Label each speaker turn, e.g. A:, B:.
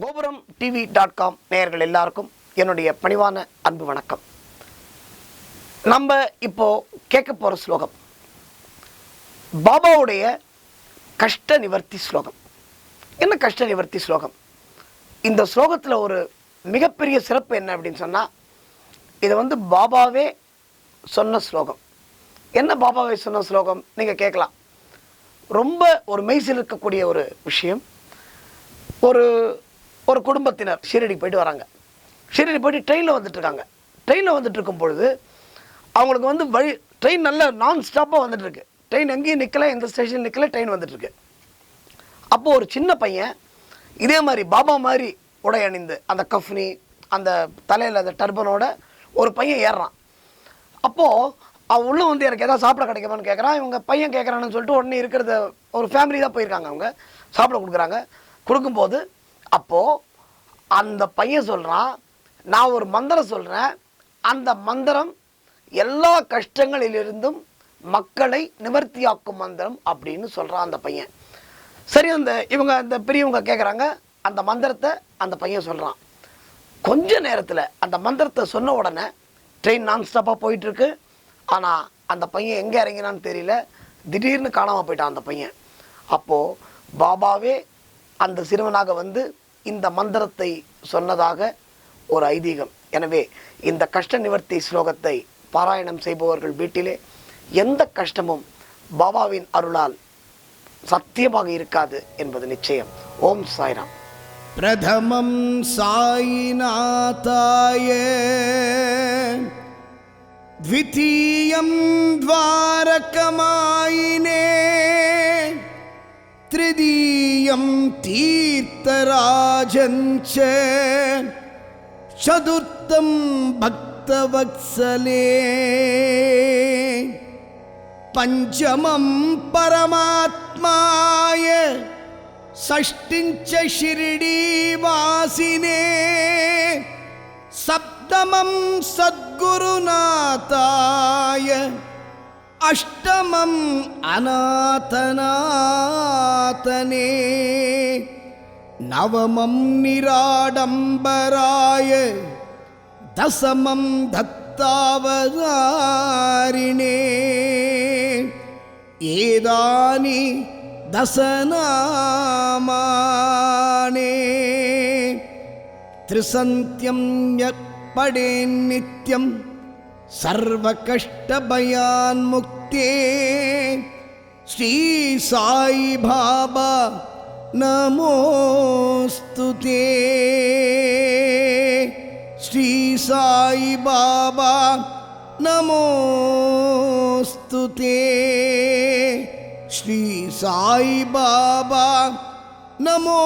A: கோபுரம் டிவி.com நேயர்கள் எல்லாருக்கும் என்னுடைய பணிவான அன்பு வணக்கம். நம்ம இப்போ கேட்க போகிற ஸ்லோகம் பாபாவுடைய கஷ்ட நிவர்த்தி ஸ்லோகம். என்ன கஷ்ட நிவர்த்தி ஸ்லோகம்? இந்த ஸ்லோகத்தில் ஒரு மிகப்பெரிய சிறப்பு என்ன அப்படின்னு சொன்னால், இது பாபாவே சொன்ன ஸ்லோகம். என்ன பாபாவே சொன்ன ஸ்லோகம் நீங்கள் கேட்கலாம். ரொம்ப ஒரு மெய்சில் இருக்கக்கூடிய ஒரு விஷயம். ஒரு குடும்பத்தினர் ஷிரடி போயிட்டு வராங்க. ஷிரடி போயிட்டு ட்ரெயினில் வந்துட்டுருக்காங்க. ட்ரெயினில் வந்துட்டு இருக்கும் பொழுது அவங்களுக்கு ட்ரெயின் நல்ல நான் ஸ்டாப்பாக வந்துட்டுருக்கு. ட்ரெயின் எங்கேயும் நிற்கலை, எந்த ஸ்டேஷன் நிற்கலை, ட்ரெயின் வந்துட்டுருக்கு. அப்போது ஒரு சின்ன பையன் இதே மாதிரி பாபா மாதிரி உடை அணிந்து அந்த கஃப்னி அந்த தலையில் அந்த டர்பனோட ஒரு பையன் ஏறுறான். அப்போது அவன் உள்ளே எனக்கு எதாவது சாப்பிட கிடைக்குமான்னு கேட்குறான். இவங்க பையன் கேட்குறான்னு சொல்லிட்டு உடனே இருக்கிறத ஒரு ஃபேமிலி தான் போயிருக்காங்க. அவங்க சாப்பிட கொடுக்குறாங்க. கொடுக்கும்போது அப்போது அந்த பையன் சொல்கிறான், நான் ஒரு மந்திரம் சொல்கிறேன், அந்த மந்திரம் எல்லா கஷ்டங்களிலிருந்தும் மக்களை நிவர்த்தியாக்கும் மந்திரம் அப்படின்னு சொல்கிறான் அந்த பையன். சரி, அந்த பெரியவங்க கேட்குறாங்க. அந்த மந்திரத்தை அந்த பையன் சொல்கிறான். கொஞ்ச நேரத்தில் அந்த மந்திரத்தை சொன்ன உடனே ட்ரெயின் நான் ஸ்டாப்பாக போயிட்டுருக்கு. ஆனால் அந்த பையன் எங்கே இறங்கினான்னு தெரியல. திடீர்னு காணாமல் போயிட்டான் அந்த பையன். அப்போது பாபாவே அந்த சிறுவனாக இந்த மந்திரத்தை சொன்னதாக ஒரு ஐதீகம். எனவே இந்த கஷ்ட நிவர்த்தி ஸ்லோகத்தை பாராயணம் செய்பவர்கள் வீட்டிலே எந்த கஷ்டமும் பாபாவின் அருளால் சத்தியமாக இருக்காது என்பது நிச்சயம். ஓம் சாய்ராம்.
B: பிரதமம் சாயிநாதாய, த்விதீயம் துவாரகமாயினே, त्रिदीयं तीर्थराजञ्च, चतुर्थं भक्तवत्सले, पञ्चमं परमात्माय, षष्ठिञ्च शिरडीवासिने, सप्तमं सद्गुरुनाथाय, अष्टमं अनाथनाथने, नवमं निराडम्बराय, दशमं दत्तावतारिणे. एतानि दशनामानि. त्रिसन्त्यं यत् पठेन्नित्यं सर्वकष्टभयान्मुक्ते, श्री साई बाबा नमोस्तुते. श्री साई बाबा नमोस्तुते. श्री साई बाबा नमोस्तुते.